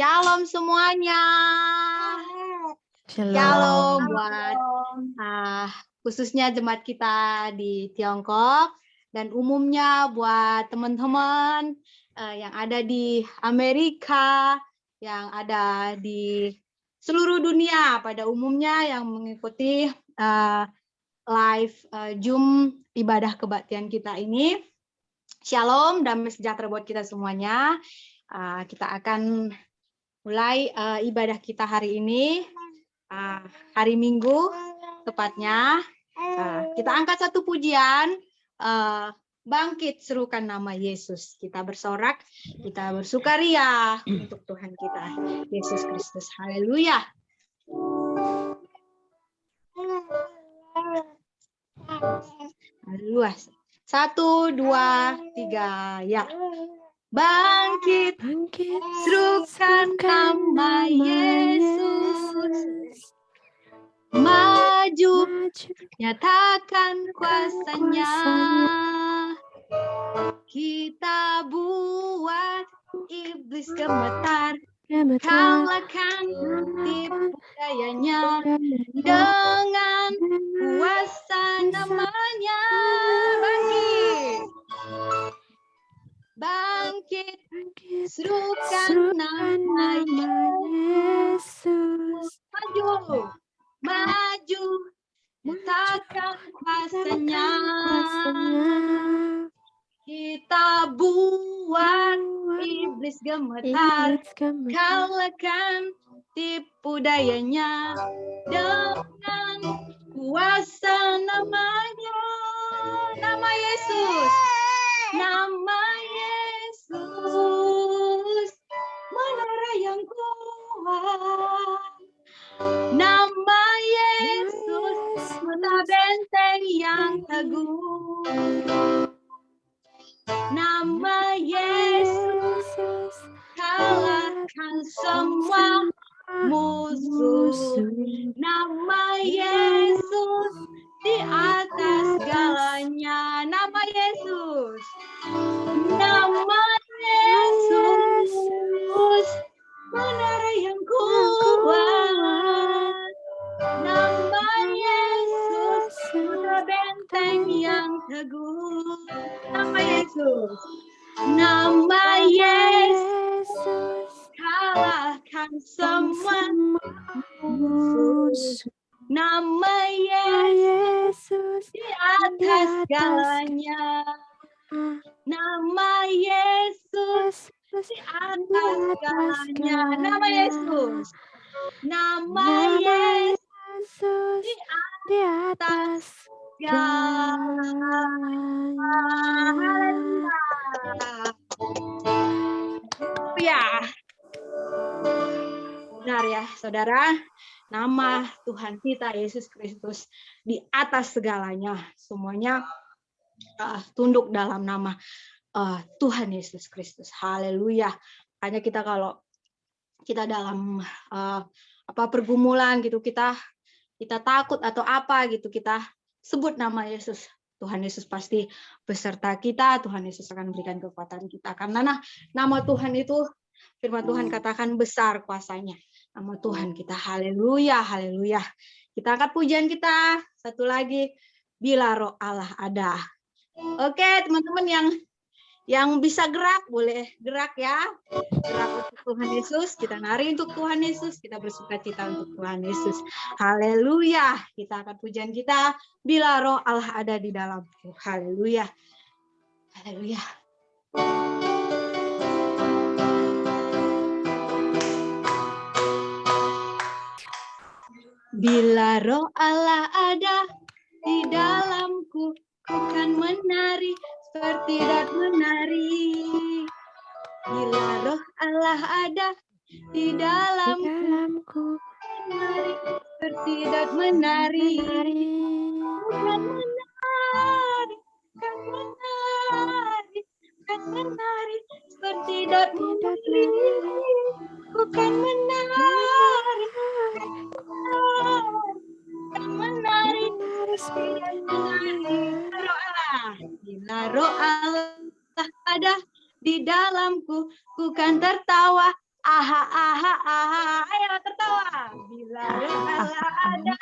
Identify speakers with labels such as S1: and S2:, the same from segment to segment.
S1: Shalom semuanya. Shalom buat khususnya jemaat kita di Tiongkok dan umumnya buat teman-teman yang ada di Amerika, yang ada di seluruh dunia pada umumnya yang mengikuti live Zoom ibadah kebaktian kita ini. Shalom, damai sejahtera buat kita semuanya. Kita akan mulai ibadah kita hari ini, hari Minggu tepatnya. Kita angkat satu pujian, bangkit serukan nama Yesus. Kita bersorak, kita bersukaria untuk Tuhan kita, Yesus Kristus. Haleluya. Haleluya. 1, 2, 3, ya. Bangkit, serukan nama Yesus. Maju, nyatakan kuasanya. Kita buat iblis gemetar, kalahkan tipu dayanya dengan kuasa namanya. Bangkit, serukan nama Yesus. Maju, nyatakan kuasanya. Kita buat iblis gemetar, kalahkan tipu dayanya dengan kuasa namanya. Nama Yesus. Nama Yesus, menara yang kuat. Nama Yesus, mata benteng yang teguh. Nama Yesus, kalahkan semua musuh. Nama Yesus, di atas segalanya. Nama Yesus. Nama Yesus, menara yang kuat. Nama Yesus, benteng yang teguh. Nama Yesus. Nama Yesus, kalahkan semua musuh. Nama Yesus, di atas segalanya. Nama Yesus, di atas segalanya. Nama Yesus. Nama Yesus, di atas segalanya. Ya. Benar ya, saudara. Nama Tuhan kita Yesus Kristus di atas segalanya. Semuanya tunduk dalam nama Tuhan Yesus Kristus. Haleluya. Hanya kita kalau kita dalam pergumulan gitu, kita takut atau apa gitu, kita sebut nama Yesus. Tuhan Yesus pasti beserta kita. Tuhan Yesus akan memberikan kekuatan kita. Karena nama Tuhan itu, firman Tuhan katakan besar kuasanya. Nama Tuhan kita. Haleluya, haleluya. Kita angkat pujian kita. Satu lagi. Bila roh Allah ada. Oke, teman-teman yang bisa gerak, boleh gerak ya. Gerak untuk Tuhan Yesus. Kita nari untuk Tuhan Yesus. Kita bersukacita untuk Tuhan Yesus. Haleluya. Kita angkat pujian kita. Bila roh Allah ada di dalamku. Haleluya. Haleluya. Bila roh Allah ada di dalamku, ku kan menari seperti dat menari. Bila roh Allah ada di dalamku, menari seperti dat menari. Kan menari, kan menari, kan menari seperti dat menari. Bukan menari, kan menari, bila roh Allah ada di dalamku, ku kan tertawa Aha, aha, aha, ayo tertawa. Bila roh Allah ada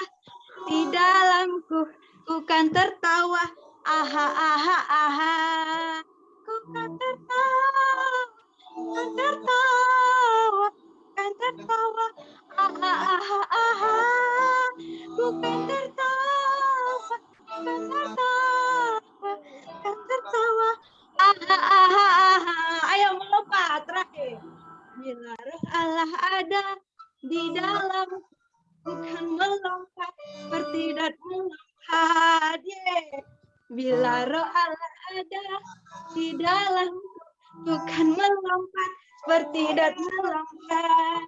S1: di dalamku, ku kan tertawa. Aha, aha, aha, ku kan tertawa, kan tertawa, kan tertawa. Aha, aha, aha, ku kan tertawa, kan tertawa, kan tertawa. Aha, aha, aha, ayo melompat terakhir. Bila roh Allah ada di dalam, bukan melompat seperti dan melompat. Yeah. Bila roh Allah ada di dalam, bukan melompat seperti dan melompat.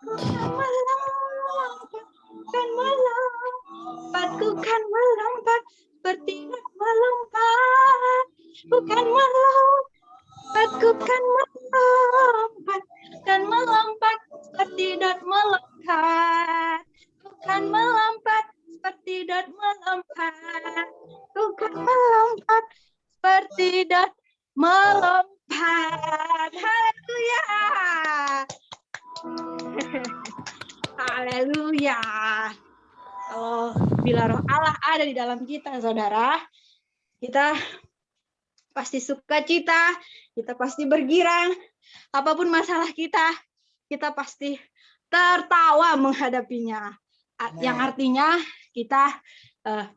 S1: Bukan melompat, bukan melompat, bukan melompat seperti dan melompat. Bukan melompat, bukan melompat, bukan melompat seperti dot melompat. Bukan melompat seperti dot melompat. Bukan melompat seperti dot melompat. Haleluya. Haleluya. Kalau bila roh Allah ada di dalam kita, saudara, kita pasti sukacita, kita pasti bergirang. Apapun masalah kita pasti tertawa menghadapinya. Yang artinya kita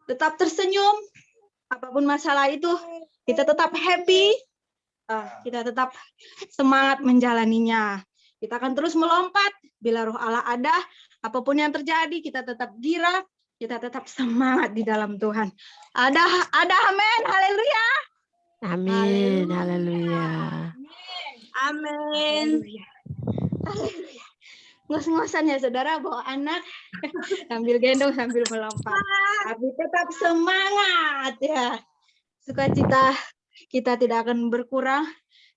S1: tetap tersenyum. Apapun masalah itu, kita tetap happy. Kita tetap semangat menjalaninya. Kita akan terus melompat. Bila roh Allah ada, apapun yang terjadi, kita tetap gila. Kita tetap semangat di dalam Tuhan. Ada amin. Haleluya.
S2: Amin. Haleluya.
S1: Amin. Haleluya. Ngos-ngosan ya saudara, bawa anak sambil gendong sambil melompat. Tapi tetap semangat ya. Sukacita kita tidak akan berkurang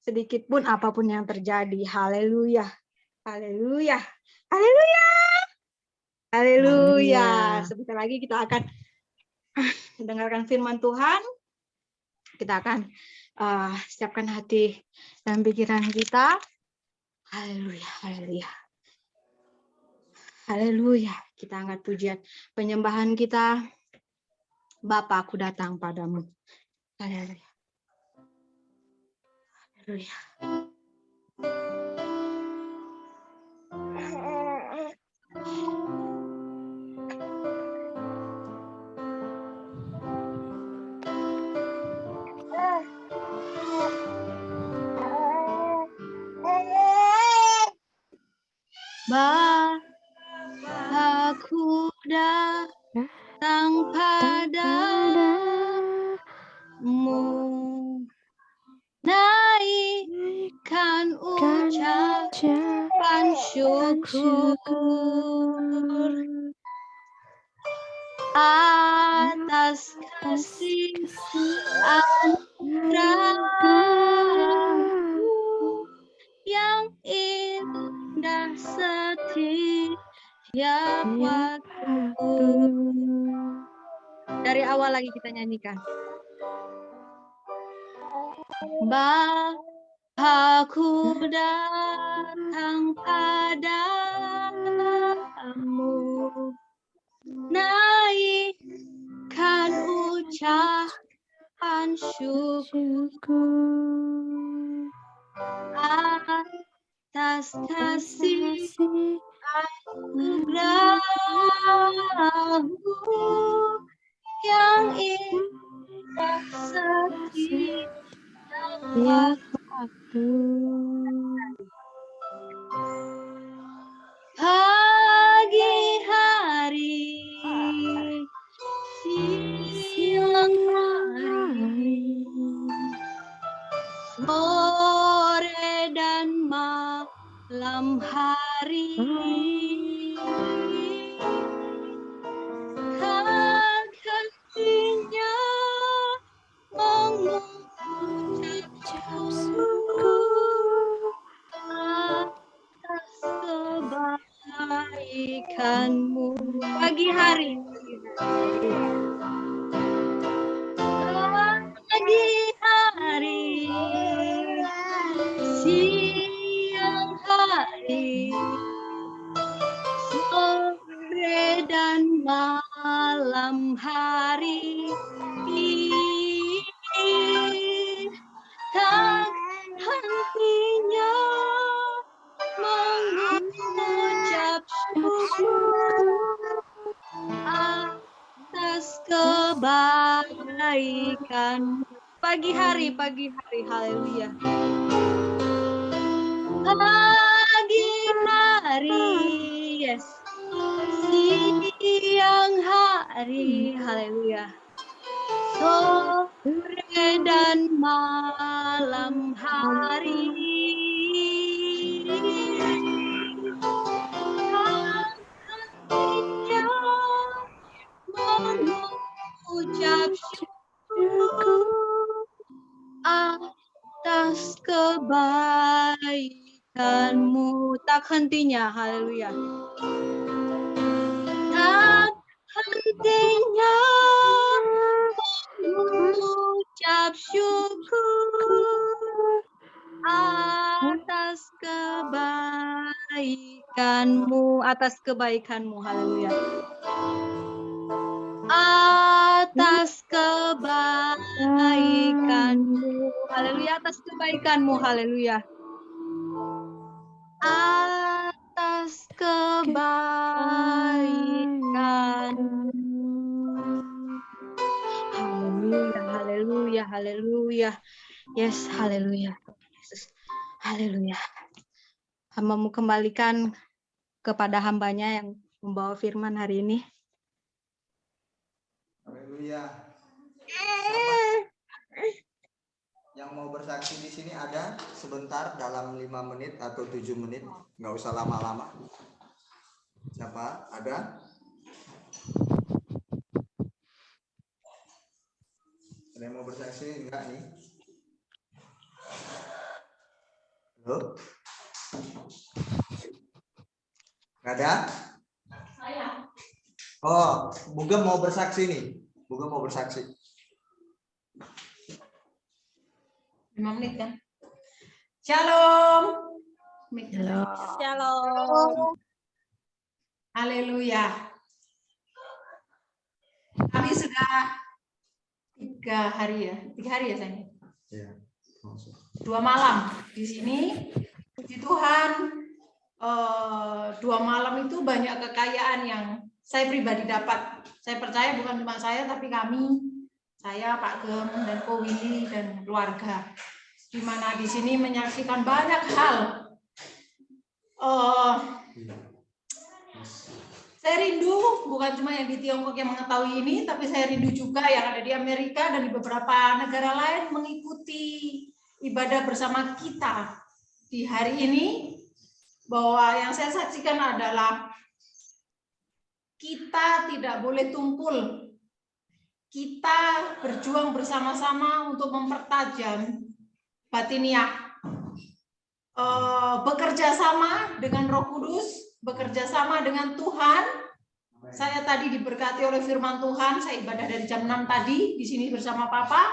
S1: sedikit pun apapun yang terjadi. Haleluya. Haleluya. Haleluya. Haleluya. Sebentar lagi kita akan dengarkan firman Tuhan. Kita akan siapkan hati dan pikiran kita. Haleluya, haleluya. Haleluya. Kita angkat pujian penyembahan kita. Bapa, aku datang padamu. Haleluya. Haleluya. Aku datang padamu, naikkan ucapan syukur atas kasih anugerah-Mu yang indah setiap waktu. Dari awal lagi kita nyanyikan. Aku datang padamu, naikkan ucapan syukur atas kasih anugerah-Mu yang indah setiap waktu. Pagi hari, siang hari, sore dan malam hari, kasihnya mengucap syukur atas kebaikan-Mu. Pagi hari, siang hari, malam hari ini, tak hentinya mengucap syukur atas kebaikan. Pagi hari, haleluya. Pagi hari, yes. Siang hari, haleluya. Sore dan malam hari, hatinya mengucap syukur atas kebaikanmu. Tak hentinya, haleluya. Tak hentinya mengucap syukur atas kebaikanmu, haleluya. Atas kebaikanmu, haleluya. Atas kebaikanmu, haleluya. Atas kebaikanmu. Haleluya, haleluya. Yes, haleluya. Yesus. Haleluya. Hamba-Mu kembalikan kepada hambanya yang membawa firman hari ini.
S3: Haleluya. Yang mau bersaksi di sini ada sebentar, dalam 5 menit atau 7 menit, nggak usah lama-lama. Siapa? Ada? Ada yang mau bersaksi enggak nih? Halo? Nggak ada?
S4: Saya.
S3: Oh, Bugem mau bersaksi nih. Bugem mau bersaksi.
S4: 5 menit kan? Shalom.
S2: Halo.
S1: Shalom.
S4: Haleluya. Kami sudah 3 hari ya sayang.
S3: Ya.
S4: 2 malam di sini. Puji Tuhan. 2 malam itu banyak kekayaan yang saya pribadi dapat. Saya percaya bukan cuma saya, tapi kami, saya, Pak Gem, dan Ko Willy, dan keluarga. Di mana di sini menyaksikan banyak hal. Saya rindu bukan cuma yang di Tiongkok yang mengetahui ini, tapi saya rindu juga yang ada di Amerika dan di beberapa negara lain mengikuti ibadah bersama kita di hari ini. Bahwa yang saya saksikan adalah kita tidak boleh tumpul. Kita berjuang bersama-sama untuk mempertajam batiniah. Bekerja sama dengan Roh Kudus, bekerja sama dengan Tuhan. Saya tadi diberkati oleh firman Tuhan, saya ibadah dari jam 6 tadi di sini bersama Papa.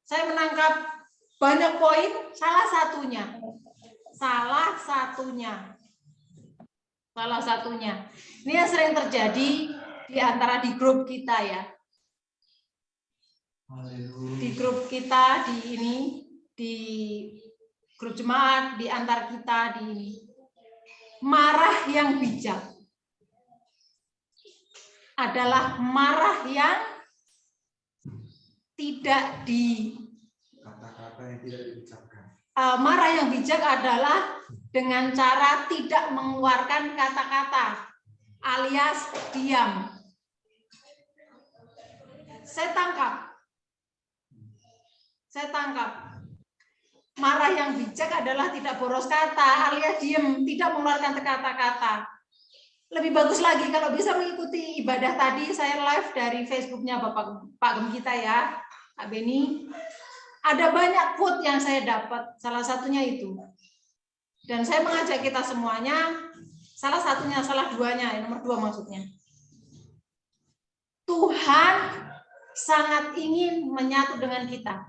S4: Saya menangkap banyak poin, salah satunya. Ini yang sering terjadi di antara di grup kita ya. Di grup kita di grup jemaat, di antar kita di ini. Marah yang bijak adalah marah yang tidak
S3: Kata-kata yang tidak diucapkan.
S4: Marah yang bijak adalah dengan cara tidak mengeluarkan kata-kata alias diam. Saya tangkap. Marah yang bijak adalah tidak boros kata alias diam, tidak mengeluarkan kata-kata. Lebih bagus lagi kalau bisa mengikuti ibadah tadi, saya live dari Facebooknya Pak Gem kita ya, Kak Beni. Ada banyak quote yang saya dapat, salah satunya itu. Dan saya mengajak kita semuanya, salah duanya, yang nomor 2 maksudnya. Tuhan sangat ingin menyatu dengan kita.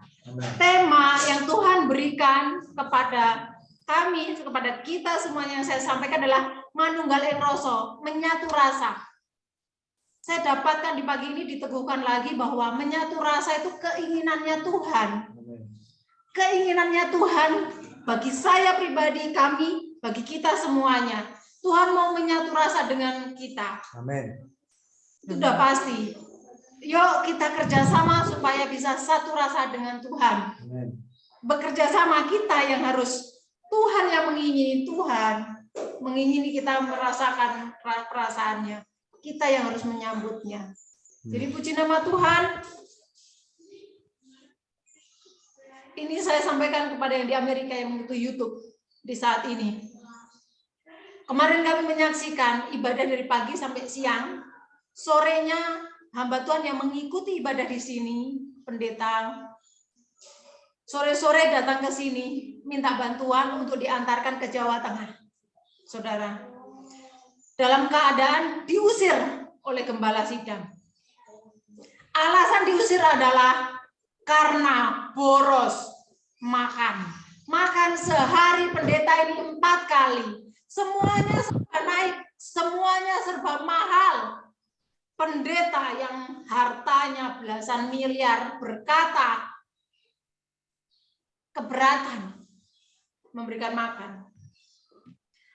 S4: Tema yang Tuhan berikan kepada kami, kepada kita semuanya yang saya sampaikan adalah manunggal ing rasa, menyatu rasa. Saya dapatkan di pagi ini diteguhkan lagi bahwa menyatu rasa itu keinginannya Tuhan. Keinginannya Tuhan bagi saya pribadi, kami, bagi kita semuanya. Tuhan mau menyatu rasa dengan kita.
S3: Amin.
S4: Itu sudah pasti. Yuk kita kerjasama supaya bisa satu rasa dengan Tuhan.
S3: Amin.
S4: Bekerja sama kita yang harus, Tuhan yang mengingini, Tuhan mengingini kita merasakan perasaannya. Kita yang harus menyambutnya. Jadi puji nama Tuhan. Ini saya sampaikan kepada yang di Amerika yang mengikuti YouTube di saat ini. Kemarin kami menyaksikan ibadah dari pagi sampai siang. Sorenya hamba Tuhan yang mengikuti ibadah di sini, pendeta, sore-sore datang ke sini, minta bantuan untuk diantarkan ke Jawa Tengah. Saudara, dalam keadaan diusir oleh gembala sidang. Alasan diusir adalah karena boros makan. Makan sehari pendeta ini 4 kali. Semuanya serba naik, semuanya serba mahal. Pendeta yang hartanya belasan miliar berkata keberatan memberikan makan.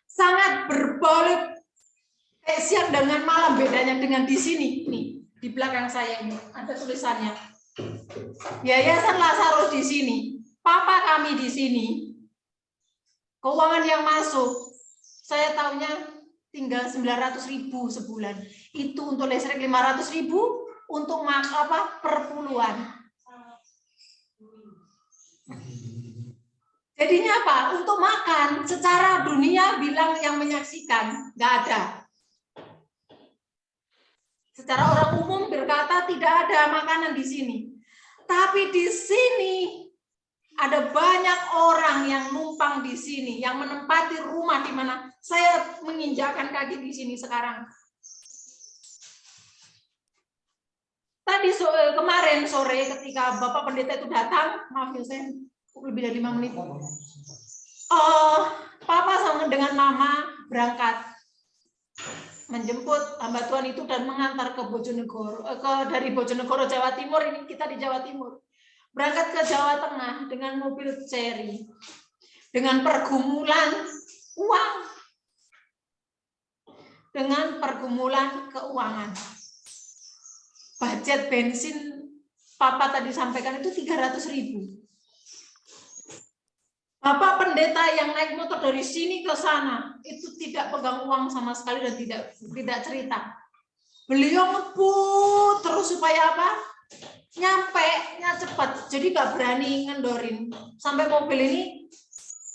S4: Sangat berbalik siang dengan malam, bedanya dengan di sini. Nih, di belakang saya ini ada tulisannya. Yayasan Lazarus di sini, papa kami di sini. Keuangan yang masuk, saya tahunya tinggal 900.000 sebulan. Itu untuk listrik 500.000, untuk perpuluhan. Jadinya apa? Untuk makan, secara dunia bilang yang menyaksikan, nggak ada. Secara orang umum berkata tidak ada makanan di sini. Tapi di sini ada banyak orang yang numpang di sini, yang menempati rumah di mana saya menginjakkan kaki di sini sekarang. Tadi kemarin sore ketika Bapak Pendeta itu datang, maaf ya saya lebih dari 5 menit. Papa sama dengan Mama berangkat menjemput hamba Tuhan itu dan mengantar ke Bojonegoro, dari Bojonegoro Jawa Timur, ini kita di Jawa Timur, berangkat ke Jawa Tengah dengan mobil Chery, dengan pergumulan uang, dengan pergumulan keuangan. Budget bensin Papa tadi sampaikan itu 300.000. Bapak pendeta yang naik motor dari sini ke sana itu tidak pegang uang sama sekali dan tidak cerita. Beliau ngebut terus supaya apa? Nyampe-nya cepat. Jadi gak berani ngendorin. Sampai mobil ini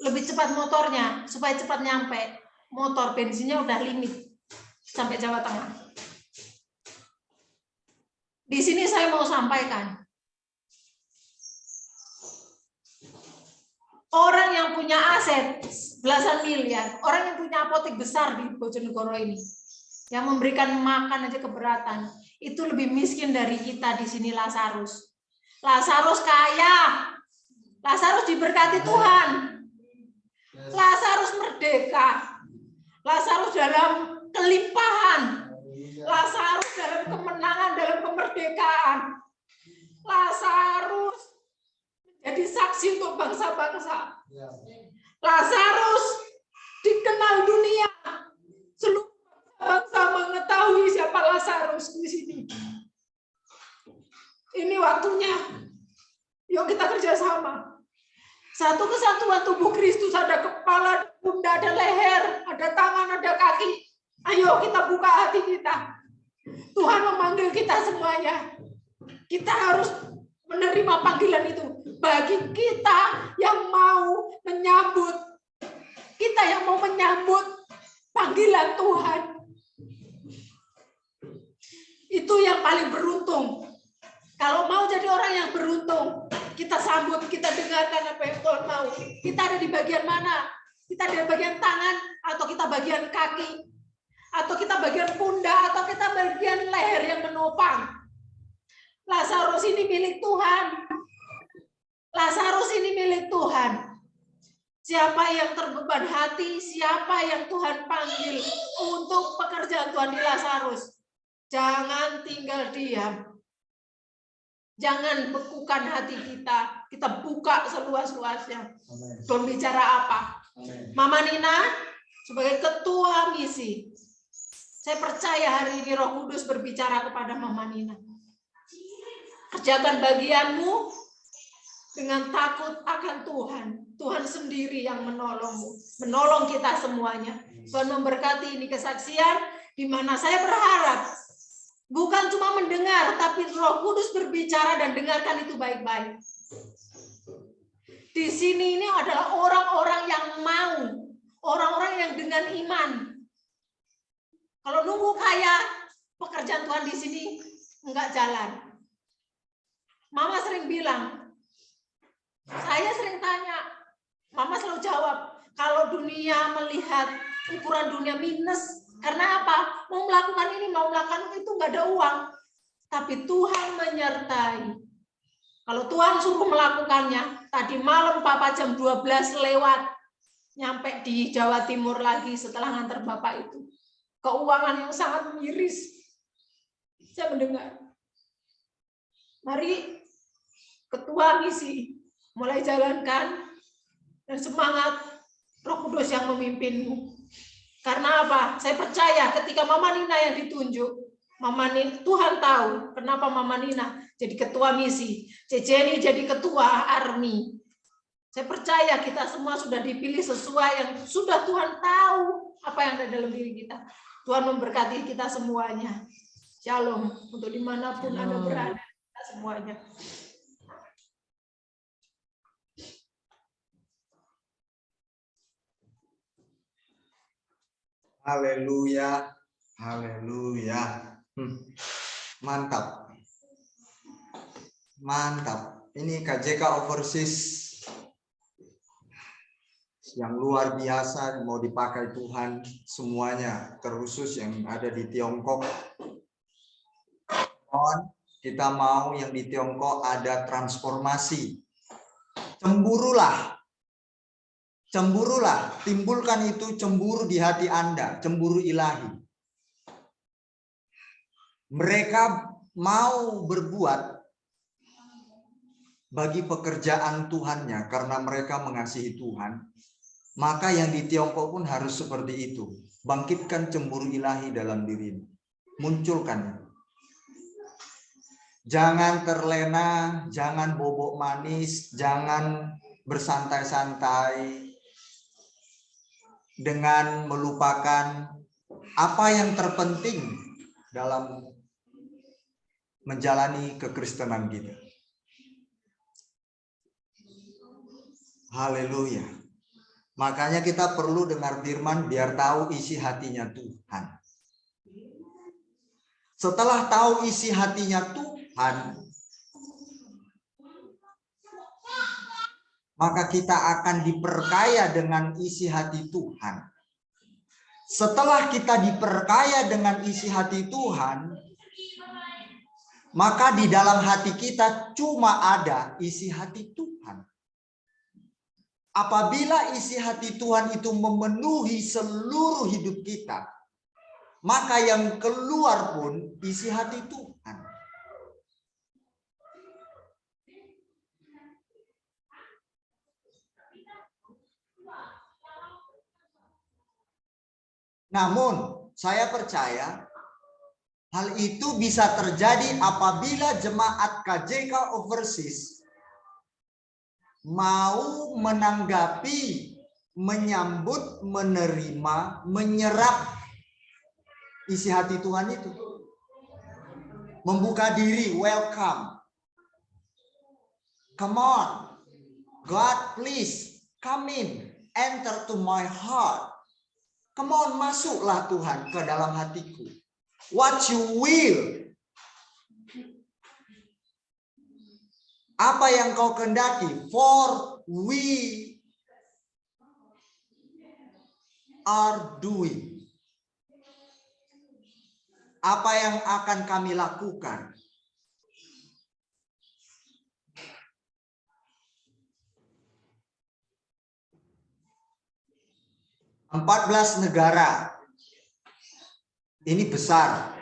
S4: lebih cepat motornya supaya cepat nyampe. Motor bensinnya udah limit sampai Jawa Tengah. Di sini saya mau sampaikan. Orang yang punya aset belasan miliar, orang yang punya apotek besar di Bojonegoro ini, yang memberikan makan aja keberatan, itu lebih miskin dari kita di sini Lazarus. Lazarus kaya, Lazarus diberkati Tuhan, Lazarus merdeka, Lazarus dalam kelimpahan, Lazarus dalam kemenangan, dalam kemerdekaan, Lazarus jadi saksi untuk bangsa-bangsa. Lazarus dikenal dunia. Seluruh bangsa mengetahui siapa Lazarus di sini. Ini waktunya. Yuk kita kerjasama. Satu kesatuan tubuh Kristus, ada kepala, ada bunda, ada leher, ada tangan, ada kaki. Ayo kita buka hati kita. Tuhan memanggil kita semuanya. Kita harus menerima panggilan itu. Bagi kita yang mau menyambut, panggilan Tuhan, itu yang paling beruntung. Kalau mau jadi orang yang beruntung, kita sambut, kita dengarkan apa yang Tuhan mau. Kita ada di bagian mana? Kita ada di bagian tangan, atau kita bagian kaki, atau kita bagian pundak, atau kita bagian leher yang menopang. Lazarus ini milik Tuhan. Lazarus ini milik Tuhan. Siapa yang terbeban hati, siapa yang Tuhan panggil untuk pekerjaan Tuhan di Lazarus. Jangan tinggal diam. Jangan bekukan hati kita. Kita buka seluas-luasnya. Berbicara apa? Mama Nina sebagai ketua misi, saya percaya hari ini Roh Kudus berbicara kepada Mama Nina. Kerjakan bagianmu dengan takut akan Tuhan. Tuhan sendiri yang menolongmu, menolong kita semuanya. Tuhan memberkati ini kesaksian di mana saya berharap bukan cuma mendengar, tapi Roh Kudus berbicara dan dengarkan itu baik-baik. Di sini ini adalah orang-orang yang mau, orang-orang yang dengan iman. Kalau nunggu kayak pekerjaan Tuhan di sini enggak jalan. Mama sering bilang, saya sering tanya, Mama selalu jawab, kalau dunia melihat ukuran dunia minus, karena apa? Mau melakukan ini, mau melakukan itu, nggak ada uang. Tapi Tuhan menyertai. Kalau Tuhan suruh melakukannya, tadi malam Papa jam 12 lewat, nyampe di Jawa Timur lagi setelah nganter Bapak itu. Keuangan yang sangat miris. Saya mendengar. Mari ketua misi mulai jalankan dan semangat Roh Kudus yang memimpinmu. Karena apa? Saya percaya ketika Mama Nina yang ditunjuk, Mama Nina, Tuhan tahu kenapa Mama Nina jadi ketua misi, Ceceni jadi ketua army. Saya percaya kita semua sudah dipilih sesuai yang sudah Tuhan tahu apa yang ada dalam diri kita. Tuhan memberkati kita semuanya. Shalom untuk dimanapun Anda berada, kita semuanya.
S3: Haleluya, haleluya. Mantap. Mantap. Ini KJK Overseas yang luar biasa, mau dipakai Tuhan semuanya, terkhusus yang ada di Tiongkok. Kita mau yang di Tiongkok ada transformasi. Cemburulah. Cemburulah, timbulkan itu cemburu di hati Anda, cemburu ilahi. Mereka mau berbuat bagi pekerjaan Tuhannya karena mereka mengasihi Tuhan. Maka yang di Tiongkok pun harus seperti itu. Bangkitkan cemburu ilahi dalam dirimu. Munculkan. Jangan terlena, jangan bobok manis, jangan bersantai-santai dengan melupakan apa yang terpenting dalam menjalani kekristenan kita. Haleluya. Makanya kita perlu dengar firman biar tahu isi hatinya Tuhan. Setelah tahu isi hatinya Tuhan, maka kita akan diperkaya dengan isi hati Tuhan. Setelah kita diperkaya dengan isi hati Tuhan, maka di dalam hati kita cuma ada isi hati Tuhan. Apabila isi hati Tuhan itu memenuhi seluruh hidup kita, maka yang keluar pun isi hati Tuhan. Namun, saya percaya hal itu bisa terjadi apabila jemaat KJK Overseas mau menanggapi, menyambut, menerima, menyerap isi hati Tuhan itu. Membuka diri, welcome. Come on. God, please come in. Enter to my heart. Come on, masuklah Tuhan ke dalam hatiku. What you will. Apa yang kau kehendaki? For we are doing. Apa yang akan kami lakukan? (14 negara). Ini besar.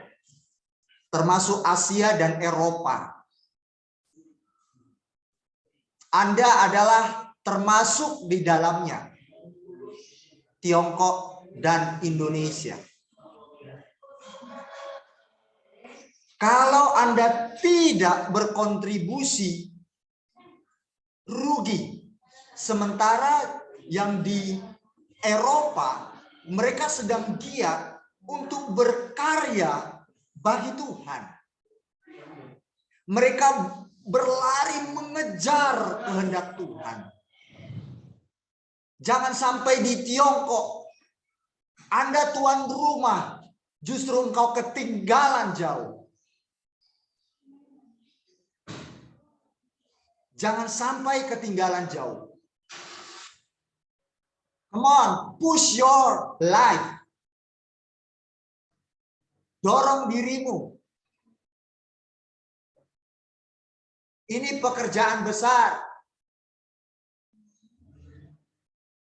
S3: termasuk Asia dan Eropa. Anda adalah termasuk di dalamnya, Tiongkok dan Indonesia. Kalau Anda tidak berkontribusi, rugi. Sementara yang di Eropa, mereka sedang giat untuk berkarya bagi Tuhan. Mereka berlari mengejar kehendak Tuhan. Jangan sampai di Tiongkok, Anda tuan rumah, justru engkau ketinggalan jauh. Jangan sampai ketinggalan jauh. Come on, push your life. Dorong dirimu. Ini pekerjaan besar.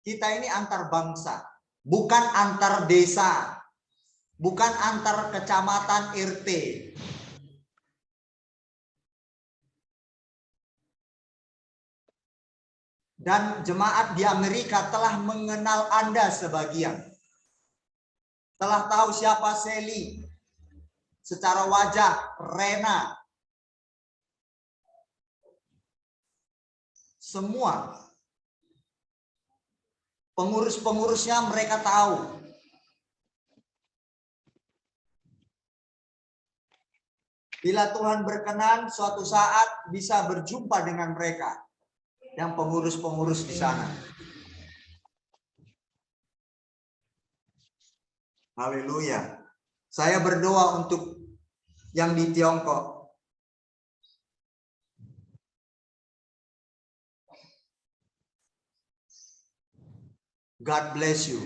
S3: Kita ini antar bangsa, bukan antar desa, bukan antar kecamatan RT. Dan jemaat di Amerika telah mengenal Anda sebagian. Telah tahu siapa Sally. Secara wajah, Rena. Semua. Pengurus-pengurusnya mereka tahu. Bila Tuhan berkenan, suatu saat bisa berjumpa dengan mereka. Yang pengurus-pengurus di sana. Haleluya. Saya berdoa untuk yang di Tiongkok. God bless you.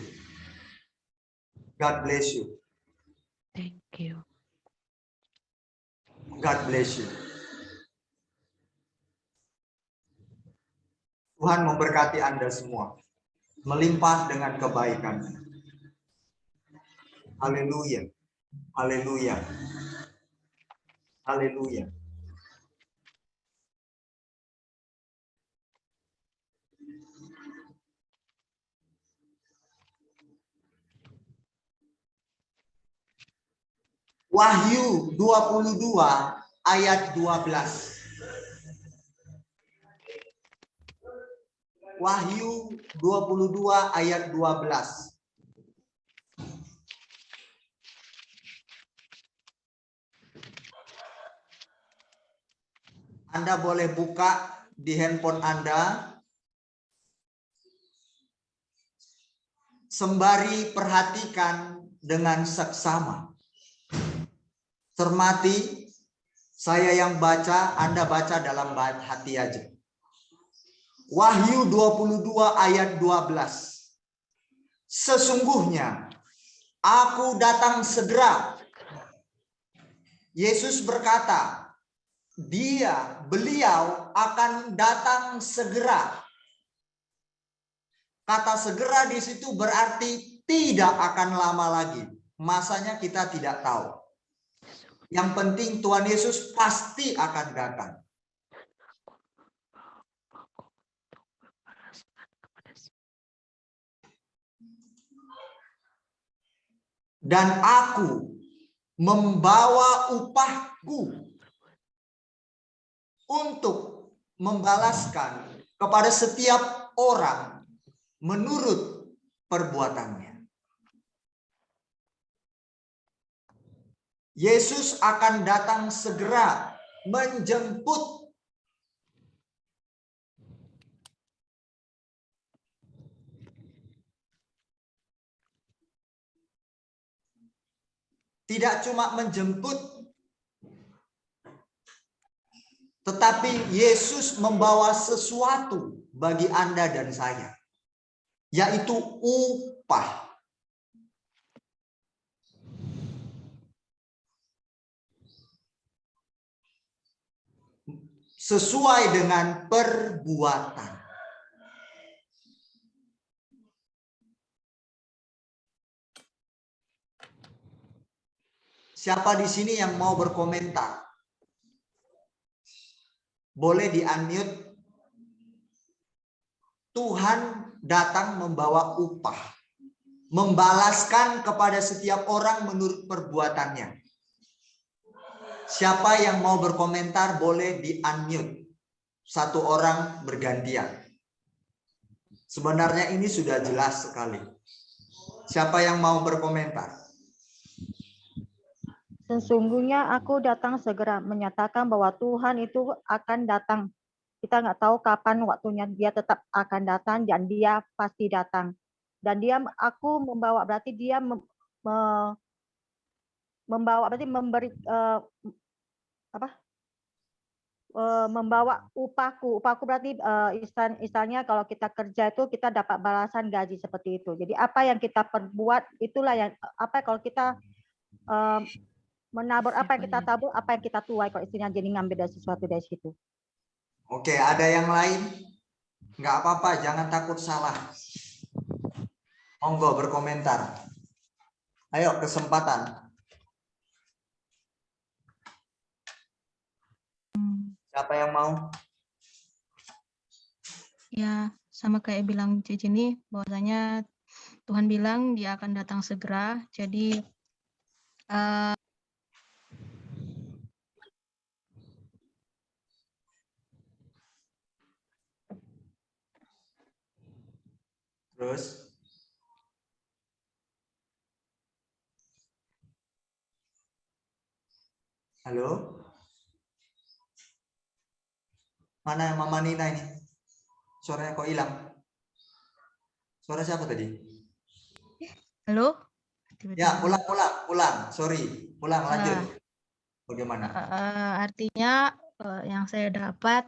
S3: God bless you.
S2: Thank you.
S3: God bless you. Tuhan memberkati Anda semua. Melimpah dengan kebaikan. Haleluya. Haleluya. Haleluya. Wahyu 22 ayat 12. Wahyu 22 ayat 12. Anda boleh buka di handphone Anda. Sembari perhatikan dengan seksama. Cermati, saya yang baca, Anda baca dalam hati aja. Wahyu 22 ayat 12. Sesungguhnya aku datang segera. Yesus berkata, beliau akan datang segera. Kata segera di situ berarti tidak akan lama lagi. Masanya kita tidak tahu. Yang penting Tuhan Yesus pasti akan datang. Dan aku membawa upahku untuk membalaskan kepada setiap orang menurut perbuatannya. Yesus akan datang segera menjemput. Tidak cuma menjemput, tetapi Yesus membawa sesuatu bagi Anda dan saya, yaitu upah. Sesuai dengan perbuatan. Siapa di sini yang mau berkomentar? Boleh di-unmute. Tuhan datang membawa upah, membalaskan kepada setiap orang menurut perbuatannya. Siapa yang mau berkomentar boleh di-unmute. Satu orang bergantian. Sebenarnya ini sudah jelas sekali. Siapa yang mau berkomentar?
S5: Sesungguhnya aku datang segera menyatakan bahwa Tuhan itu akan datang. Kita nggak tahu kapan waktunya, dia tetap akan datang dan dia pasti datang. Dan aku membawa, berarti dia membawa, berarti memberi membawa upahku. Upahku berarti istilahnya kalau kita kerja itu kita dapat balasan gaji seperti itu. Jadi apa yang kita perbuat itulah yang kalau kita menabur apa yang kita tabur, apa yang kita tuai, kalau istilahnya, jadi ngambil dari sesuatu dari situ.
S3: Oke, ada yang lain? Nggak apa-apa, jangan takut salah. Monggo berkomentar. Ayo, kesempatan. Siapa yang mau?
S6: Ya, sama kayak bilang Cici ini, bahwasanya Tuhan bilang dia akan datang segera. Jadi
S3: Terus? Halo? Mana Mama Nina ini? Suaranya kok hilang? Suara siapa tadi?
S6: halo?
S3: Ya, pulang. Sorry, pulang lanjut. Bagaimana?
S6: Artinya yang saya dapat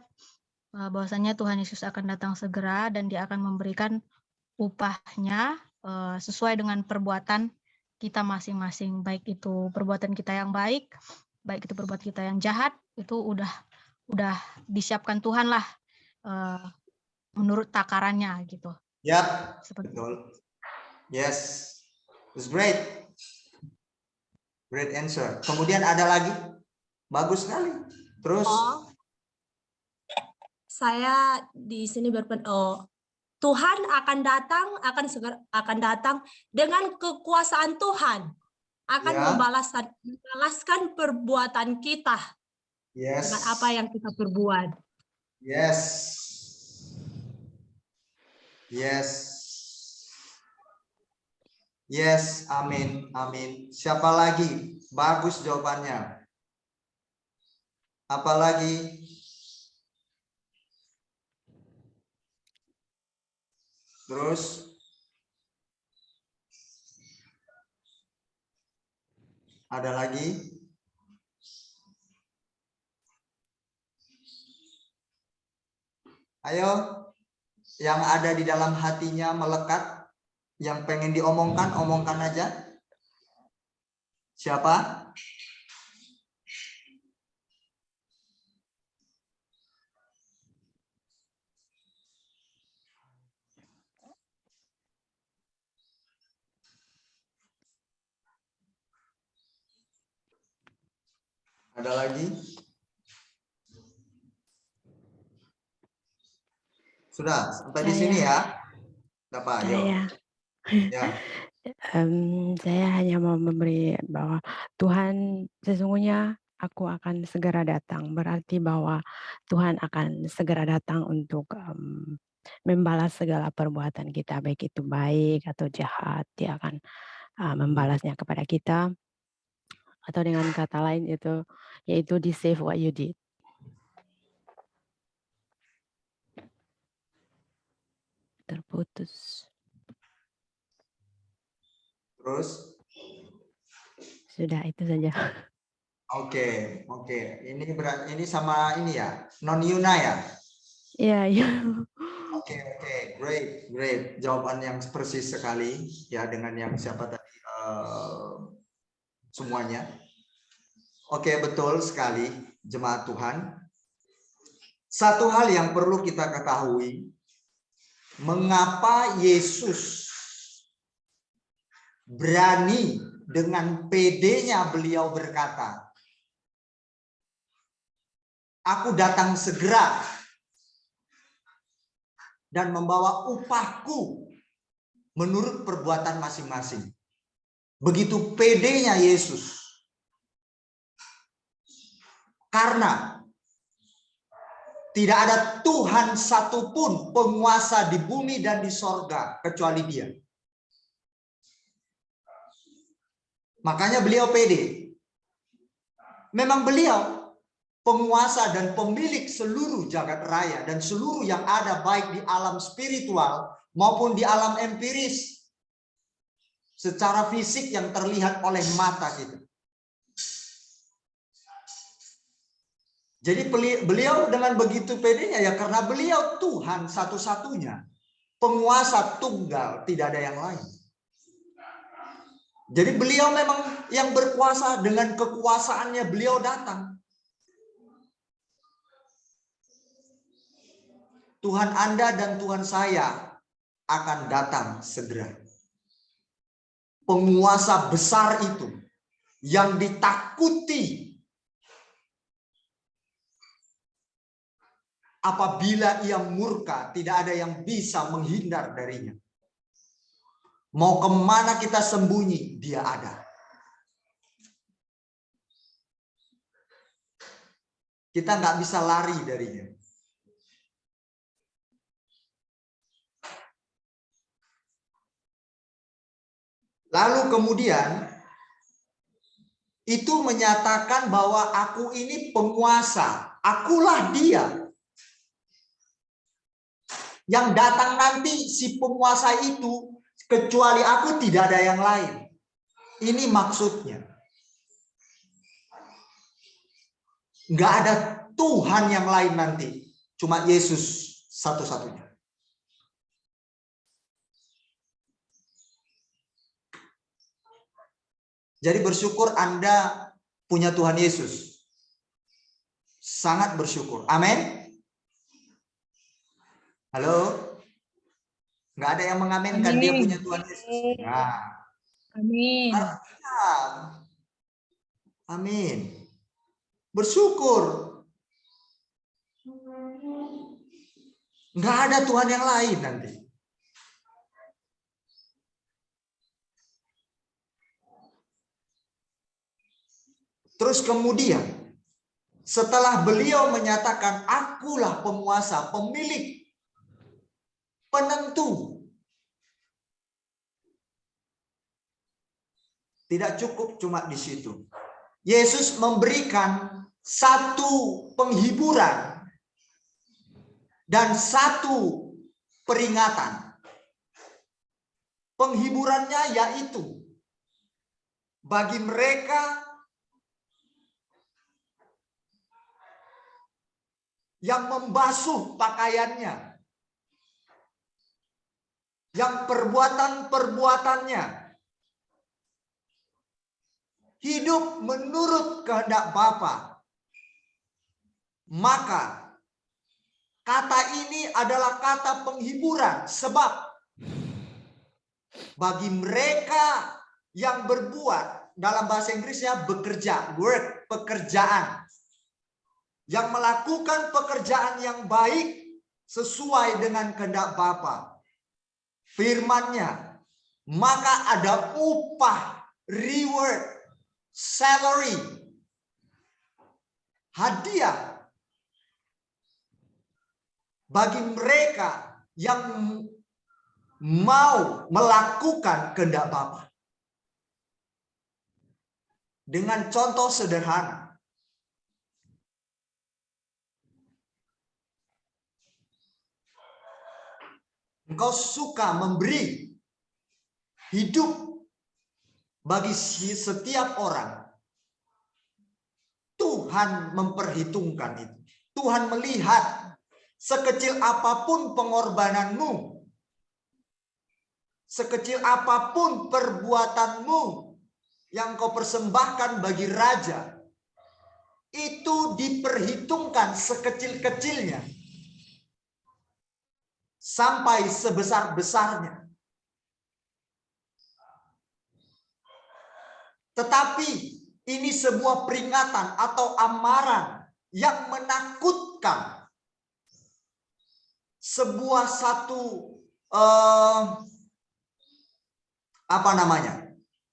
S6: bahwasanya Tuhan Yesus akan datang segera dan dia akan memberikan upahnya sesuai dengan perbuatan kita masing-masing, baik itu perbuatan kita yang baik itu perbuatan kita yang jahat, itu udah disiapkan Tuhan lah menurut takarannya gitu.
S3: Yap,
S6: Seperti
S3: betul. Yes, it's great. Great answer. Kemudian ada lagi? Bagus sekali. Terus?
S7: Saya di sini Tuhan akan datang dengan kekuasaan Tuhan, akan membalaskan perbuatan kita dengan apa yang kita perbuat.
S3: Yes, amin. Siapa lagi? Bagus jawabannya. Apalagi? Terus? Ada lagi? Ayo, yang ada di dalam hatinya melekat, yang pengen diomongkan, omongkan aja. Siapa? Ada lagi? Sudah, sampai di sini ya. Dapat, ayo. Ya.
S2: Saya hanya mau memberi bahwa Tuhan sesungguhnya aku akan segera datang. Berarti bahwa Tuhan akan segera datang untuk membalas segala perbuatan kita, baik itu baik atau jahat. Dia akan membalasnya kepada kita. Atau dengan kata lain itu, yaitu deserve what you did. Terputus.
S3: Terus?
S2: Sudah, itu saja.
S3: Oke. Ini sama ini ya, non Yuna ya?
S2: Iya.
S3: Oke, great. Jawaban yang persis sekali ya dengan yang siapa tadi semuanya. Oke, betul sekali jemaat Tuhan. Satu hal yang perlu kita ketahui, mengapa Yesus berani dengan pedenya beliau berkata, aku datang segera dan membawa upahku menurut perbuatan masing-masing. Begitu pedenya Yesus. Karena tidak ada Tuhan satupun penguasa di bumi dan di sorga kecuali Dia. Makanya beliau pede. Memang beliau penguasa dan pemilik seluruh jagat raya dan seluruh yang ada baik di alam spiritual maupun di alam empiris. Secara fisik yang terlihat oleh mata kita. Jadi beliau dengan begitu pedenya ya karena beliau Tuhan satu-satunya. Penguasa tunggal, tidak ada yang lain. Jadi beliau memang yang berkuasa, dengan kekuasaannya beliau datang. Tuhan Anda dan Tuhan saya akan datang segera. Penguasa besar itu yang ditakuti apabila ia murka, tidak ada yang bisa menghindar darinya. Mau kemana kita sembunyi, Dia ada. Kita nggak bisa lari darinya. Lalu kemudian itu menyatakan bahwa aku ini penguasa, akulah Dia. Yang datang nanti si penguasa itu, kecuali aku tidak ada yang lain. Ini maksudnya. Nggak ada Tuhan yang lain nanti. Cuma Yesus satu-satunya. Jadi bersyukur Anda punya Tuhan Yesus. Sangat bersyukur. Amin. Halo? Nggak ada yang mengamenkan dia punya Tuhan Yesus. Nah.
S7: Amin.
S3: Amin. Bersyukur. Nggak ada Tuhan yang lain nanti. Terus kemudian, setelah beliau menyatakan, akulah penguasa, pemilik, penentu. Tidak cukup cuma di situ. Yesus memberikan satu penghiburan dan satu peringatan. Penghiburannya yaitu bagi mereka yang membasuh pakaiannya, yang perbuatan-perbuatannya hidup menurut kehendak Bapa. Maka kata ini adalah kata penghiburan, sebab bagi mereka yang berbuat, dalam bahasa Inggrisnya bekerja, work, pekerjaan, yang melakukan pekerjaan yang baik sesuai dengan kehendak Bapa. Firman-Nya, maka ada upah, reward, salary, hadiah bagi mereka yang mau melakukan kehendak Bapa. Dengan contoh sederhana. Engkau suka memberi hidup bagi setiap orang. Tuhan memperhitungkan itu. Tuhan melihat sekecil apapun pengorbananmu, sekecil apapun perbuatanmu yang kau persembahkan bagi raja, itu diperhitungkan sekecil-kecilnya sampai sebesar-besarnya. Tetapi ini sebuah peringatan atau amaran yang menakutkan. Sebuah satu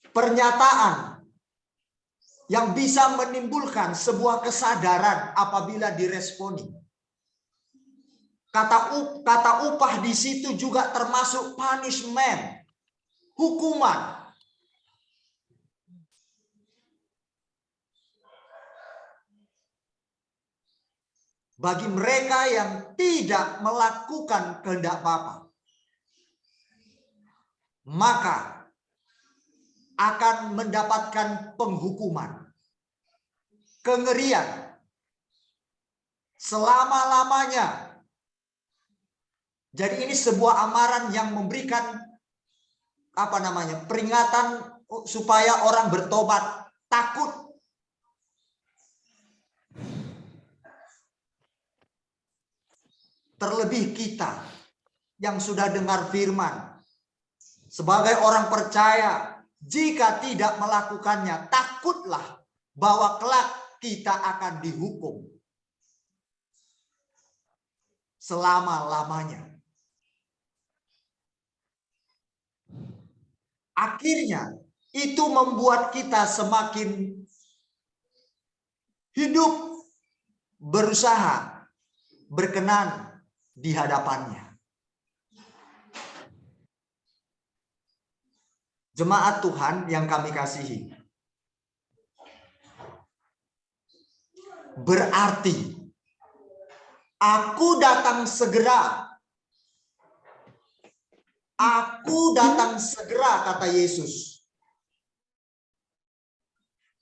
S3: pernyataan yang bisa menimbulkan sebuah kesadaran apabila diresponi. Kata upah di situ juga termasuk punishment, hukuman. Bagi mereka yang tidak melakukan kehendak Bapa, maka akan mendapatkan penghukuman, kengerian selama-lamanya. Jadi ini sebuah amaran yang memberikan peringatan supaya orang bertobat, takut. Terlebih kita yang sudah dengar firman, sebagai orang percaya, jika tidak melakukannya, takutlah bahwa kelak kita akan dihukum selama-lamanya. Akhirnya itu membuat kita semakin hidup, berusaha, berkenan di hadapannya. Jemaat Tuhan yang kami kasihi, berarti aku datang segera. Aku datang segera, kata Yesus.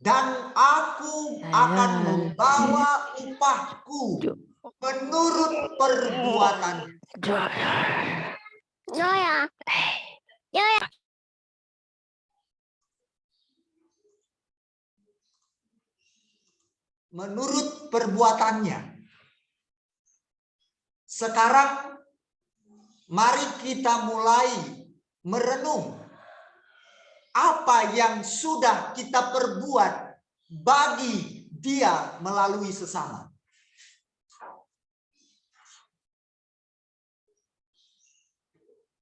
S3: Dan aku akan membawa upahku menurut perbuatan. Menurut perbuatannya. Sekarang mari kita mulai merenung apa yang sudah kita perbuat bagi dia melalui sesama.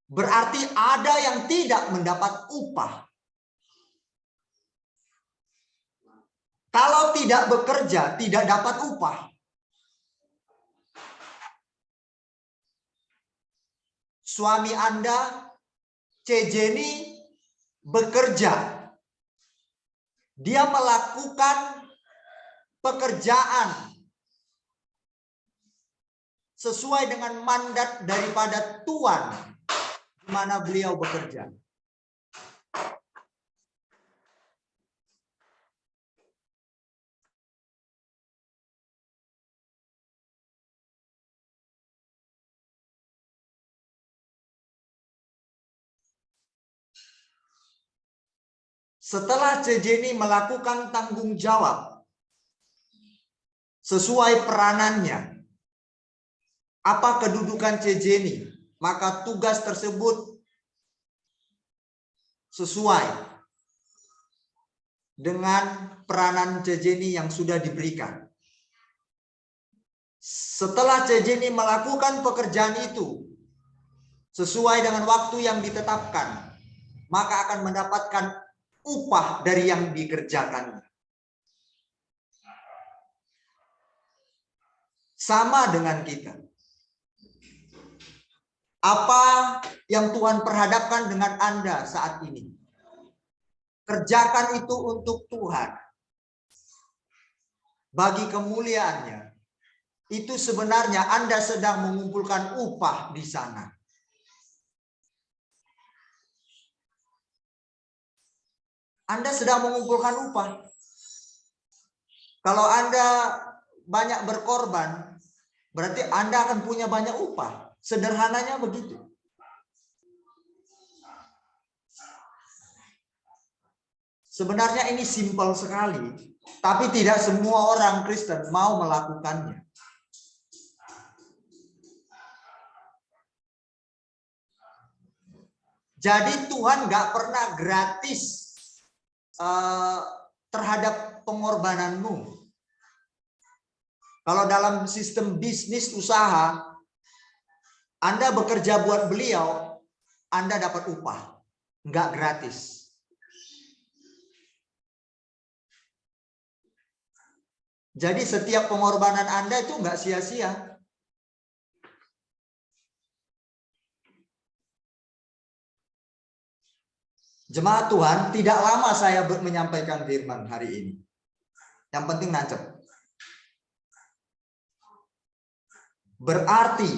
S3: Berarti ada yang tidak mendapat upah. Kalau tidak bekerja, tidak dapat upah. Suami Anda, Cejeni, bekerja. Dia melakukan pekerjaan sesuai dengan mandat daripada Tuhan di mana beliau bekerja. Setelah Cejeni melakukan tanggung jawab sesuai peranannya, apa kedudukan Cejeni, maka tugas tersebut sesuai dengan peranan Cejeni yang sudah diberikan. Setelah Cejeni melakukan pekerjaan itu sesuai dengan waktu yang ditetapkan, maka akan mendapatkan upah dari yang dikerjakan. Sama dengan kita. Apa yang Tuhan perhadapkan dengan Anda saat ini? Kerjakan itu untuk Tuhan. Bagi kemuliaannya. Itu sebenarnya Anda sedang mengumpulkan upah di sana. Anda sedang mengumpulkan upah. Kalau Anda banyak berkorban, berarti Anda akan punya banyak upah. Sederhananya begitu. Sebenarnya ini simpel sekali, tapi tidak semua orang Kristen mau melakukannya. Jadi Tuhan nggak pernah gratis terhadap pengorbananmu. Kalau dalam sistem bisnis usaha, Anda bekerja buat beliau, Anda dapat upah, nggak gratis. Jadi setiap pengorbanan Anda itu nggak sia-sia. Jemaat Tuhan, tidak lama saya menyampaikan firman hari ini. Yang penting nancep. Berarti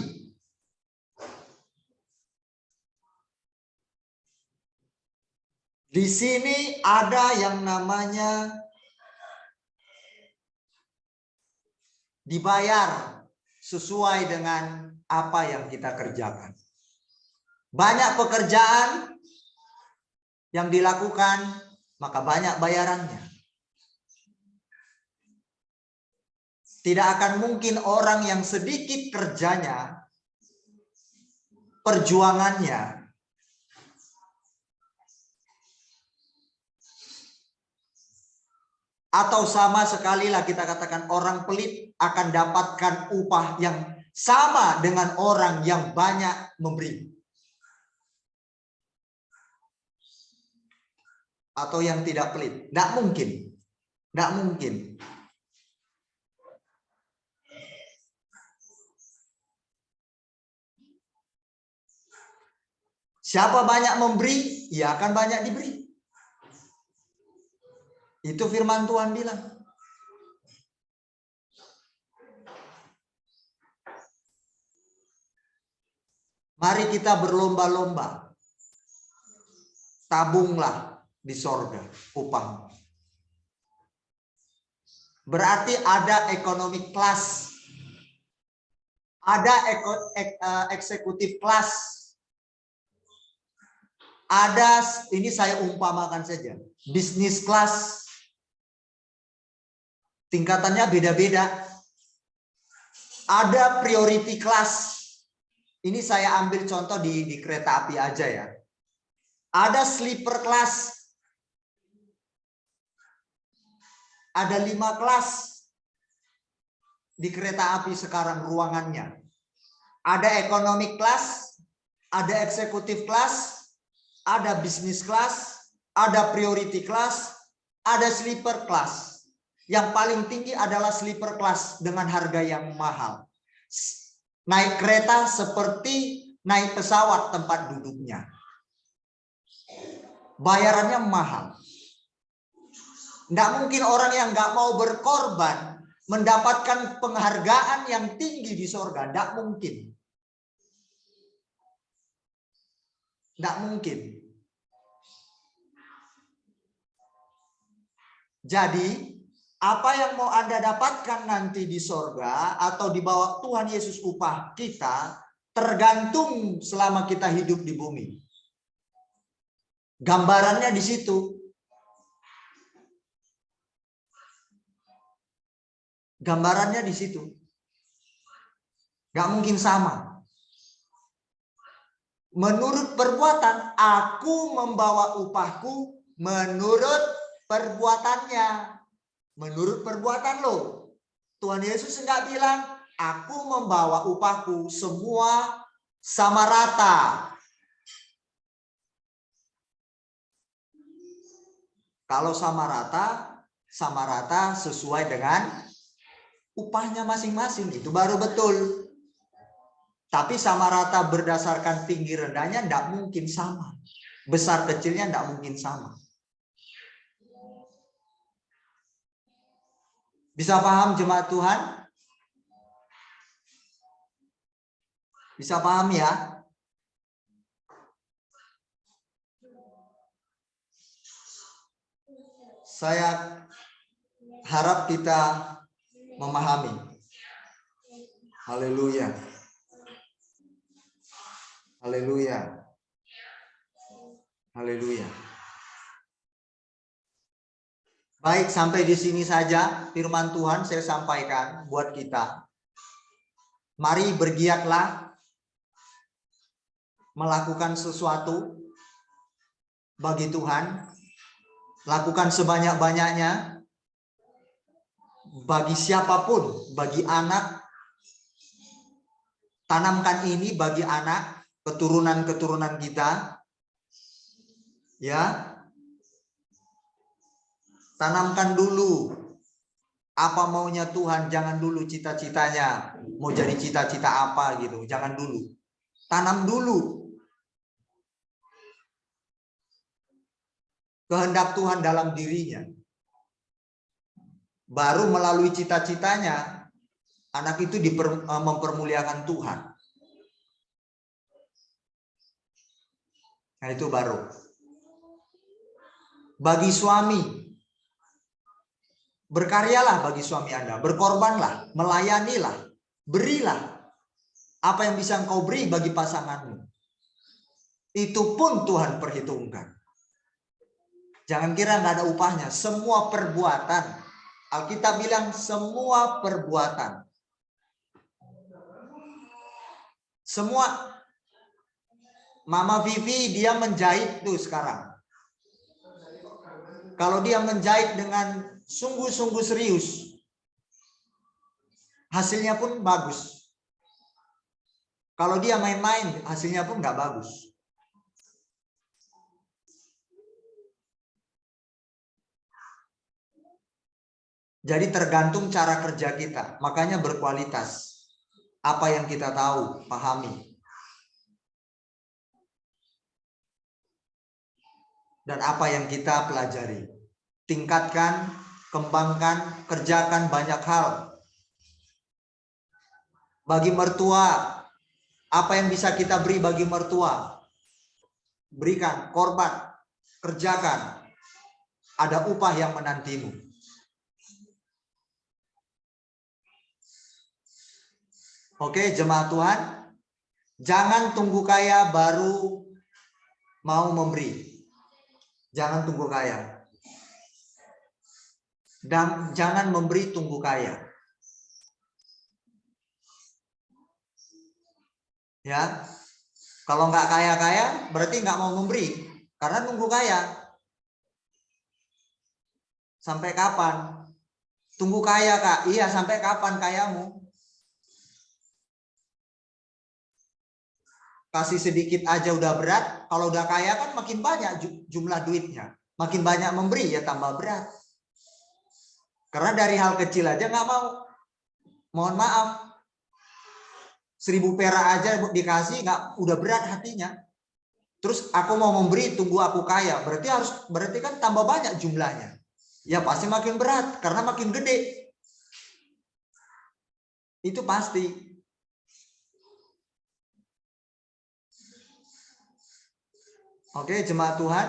S3: di sini ada yang namanya dibayar sesuai dengan apa yang kita kerjakan. Banyak pekerjaan yang dilakukan, maka banyak bayarannya. Tidak akan mungkin orang yang sedikit kerjanya, perjuangannya, atau sama sekali lah kita katakan orang pelit akan dapatkan upah yang sama dengan orang yang banyak memberi. Atau yang tidak pelit. Tidak mungkin. Tidak mungkin. Siapa banyak memberi, ia akan banyak diberi. Itu firman Tuhan bilang. Mari kita berlomba-lomba. Tabunglah di sorga upah. Berarti ada economic class, ada eksekutif class, ada, ini saya umpamakan saja, bisnis class, tingkatannya beda-beda. Ada priority class, ini saya ambil contoh di kereta api aja ya. Ada sleeper class. Ada 5 kelas di kereta api sekarang ruangannya. Ada economic class, ada executive class, ada business class, ada priority class, ada sleeper class. Yang paling tinggi adalah sleeper class dengan harga yang mahal. Naik kereta seperti naik pesawat tempat duduknya. Bayarannya mahal. Tidak mungkin orang yang nggak mau berkorban mendapatkan penghargaan yang tinggi di sorga. Tidak mungkin. Tidak mungkin. Jadi, apa yang mau Anda dapatkan nanti di sorga atau di bawah Tuhan Yesus upah kita, tergantung selama kita hidup di bumi. Gambarannya di situ. Gambarannya di situ. Gak mungkin sama. Menurut perbuatan, aku membawa upahku menurut perbuatannya. Menurut perbuatan lo. Tuhan Yesus enggak bilang, aku membawa upahku semua sama rata. Kalau sama rata sesuai dengan upahnya masing-masing, itu baru betul. Tapi sama rata berdasarkan tinggi rendahnya tidak mungkin sama. Besar kecilnya tidak mungkin sama. Bisa paham jemaat Tuhan? Bisa paham ya? Saya harap kita memahami. Haleluya. Haleluya. Haleluya. Baik, sampai di sini saja firman Tuhan saya sampaikan buat kita. Mari bergiatlah melakukan sesuatu bagi Tuhan. Lakukan sebanyak-banyaknya. Bagi siapapun, bagi anak, tanamkan ini bagi anak, keturunan-keturunan kita. Ya. Tanamkan dulu apa maunya Tuhan, jangan dulu cita-citanya mau jadi cita-cita apa gitu, jangan dulu. Tanam dulu kehendak Tuhan dalam dirinya. Baru melalui cita-citanya, anak itu mempermuliakan Tuhan. Nah itu baru. Bagi suami, berkaryalah bagi suami Anda, berkorbanlah, melayanilah, berilah apa yang bisa engkau beri bagi pasanganmu. Itu pun Tuhan perhitungkan. Jangan kira nggak ada upahnya, semua perbuatan. Alkitab bilang semua perbuatan. Semua. Mama Vivi dia menjahit tuh sekarang. Kalau dia menjahit dengan sungguh-sungguh serius, hasilnya pun bagus. Kalau dia main-main, hasilnya pun nggak bagus. Jadi tergantung cara kerja kita, makanya berkualitas. Apa yang kita tahu, pahami. Dan apa yang kita pelajari. Tingkatkan, kembangkan, kerjakan banyak hal. Bagi mertua, apa yang bisa kita beri bagi mertua? Berikan, korban, kerjakan. Ada upah yang menantimu. Oke, jemaat Tuhan, jangan tunggu kaya baru mau memberi. Jangan tunggu kaya. Dan jangan memberi tunggu kaya. Ya, kalau nggak kaya-kaya berarti nggak mau memberi karena tunggu kaya. Sampai kapan? Tunggu kaya, Kak. Iya, sampai kapan kayamu? Kasih sedikit aja udah berat, kalau udah kaya kan makin banyak jumlah duitnya. Makin banyak memberi ya tambah berat. Karena dari hal kecil aja nggak mau. Mohon maaf. 1000 perak aja dikasih nggak, udah berat hatinya. Terus aku mau memberi tunggu aku kaya, berarti kan tambah banyak jumlahnya. Ya pasti makin berat karena makin gede. Itu pasti. Oke, jemaat Tuhan,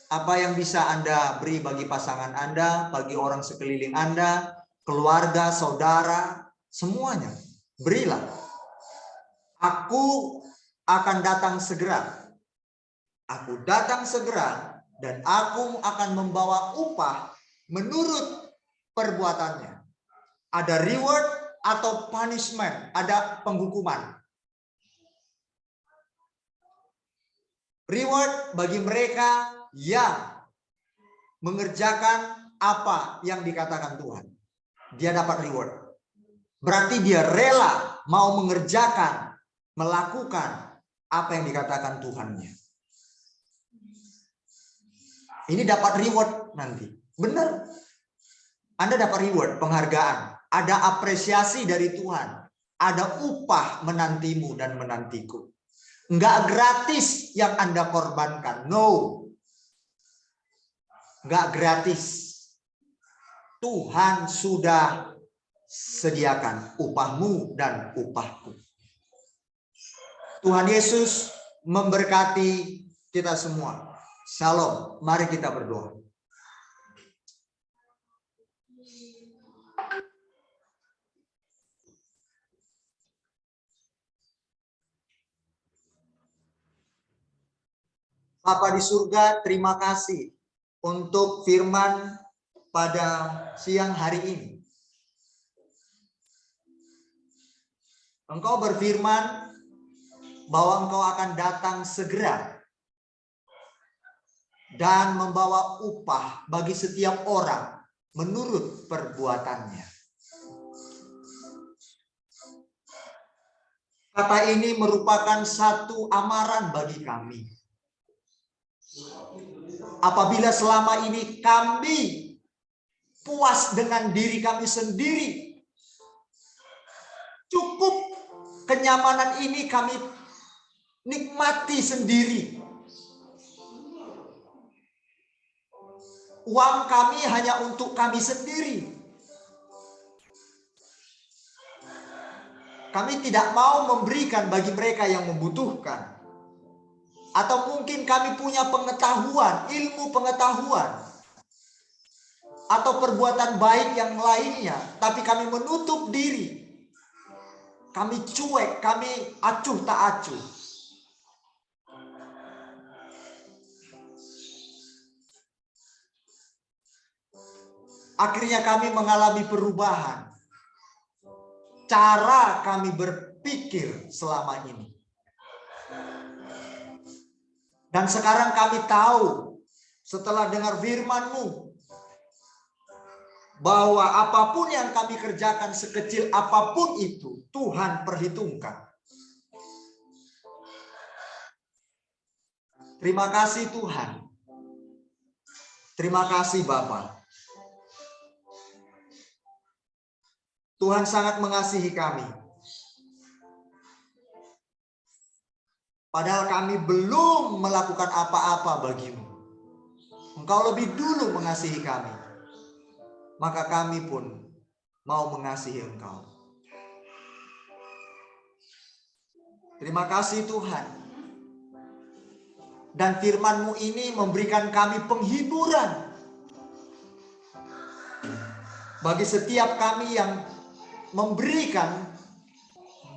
S3: apa yang bisa Anda beri bagi pasangan Anda, bagi orang sekeliling Anda, keluarga, saudara, semuanya, berilah. Aku akan datang segera. Aku datang segera dan aku akan membawa upah menurut perbuatannya. Ada reward atau punishment, ada penghukuman. Reward bagi mereka yang mengerjakan apa yang dikatakan Tuhan. Dia dapat reward. Berarti dia rela mau mengerjakan, melakukan apa yang dikatakan Tuhannya. Ini dapat reward nanti. Benar. Anda dapat reward, penghargaan. Ada apresiasi dari Tuhan. Ada upah menantimu dan menantiku. Enggak gratis yang Anda korbankan. No. Enggak gratis. Tuhan sudah sediakan upahmu dan upahku. Tuhan Yesus memberkati kita semua. Shalom. Mari kita berdoa. Bapa di surga, terima kasih untuk firman pada siang hari ini. Engkau berfirman bahwa Engkau akan datang segera. dan membawa upah bagi setiap orang menurut perbuatannya. Kata ini merupakan satu amaran bagi kami. Apabila selama ini kami puas dengan diri kami sendiri, cukup kenyamanan ini kami nikmati sendiri. Uang kami hanya untuk kami sendiri. Kami tidak mau memberikan bagi mereka yang membutuhkan. Atau mungkin kami punya pengetahuan, ilmu pengetahuan, atau perbuatan baik yang lainnya, tapi kami menutup diri. Kami cuek, kami acuh tak acuh. Akhirnya kami mengalami perubahan. Cara kami berpikir selama ini. Dan sekarang kami tahu setelah dengar firman-Mu bahwa apapun yang kami kerjakan, sekecil apapun itu, Tuhan perhitungkan. Terima kasih Tuhan. Terima kasih Bapa. Tuhan sangat mengasihi kami. Padahal kami belum melakukan apa-apa bagimu. Engkau lebih dulu mengasihi kami. Maka kami pun mau mengasihi Engkau. Terima kasih Tuhan. Dan firman-Mu ini memberikan kami penghiburan. Bagi setiap kami yang memberikan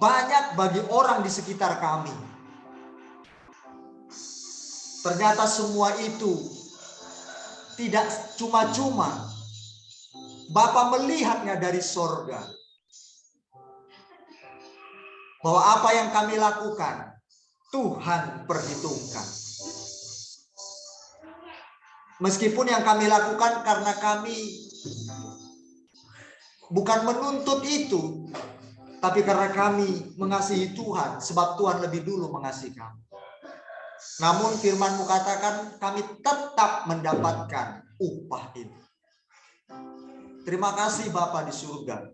S3: banyak bagi orang di sekitar kami. Ternyata semua itu tidak cuma-cuma. Bapa melihatnya dari sorga. Bahwa apa yang kami lakukan, Tuhan perhitungkan. Meskipun yang kami lakukan karena kami bukan menuntut itu, tapi karena kami mengasihi Tuhan, sebab Tuhan lebih dulu mengasihi kami. Namun firman-Mu katakan kami tetap mendapatkan upah ini. Terima kasih Bapa di surga.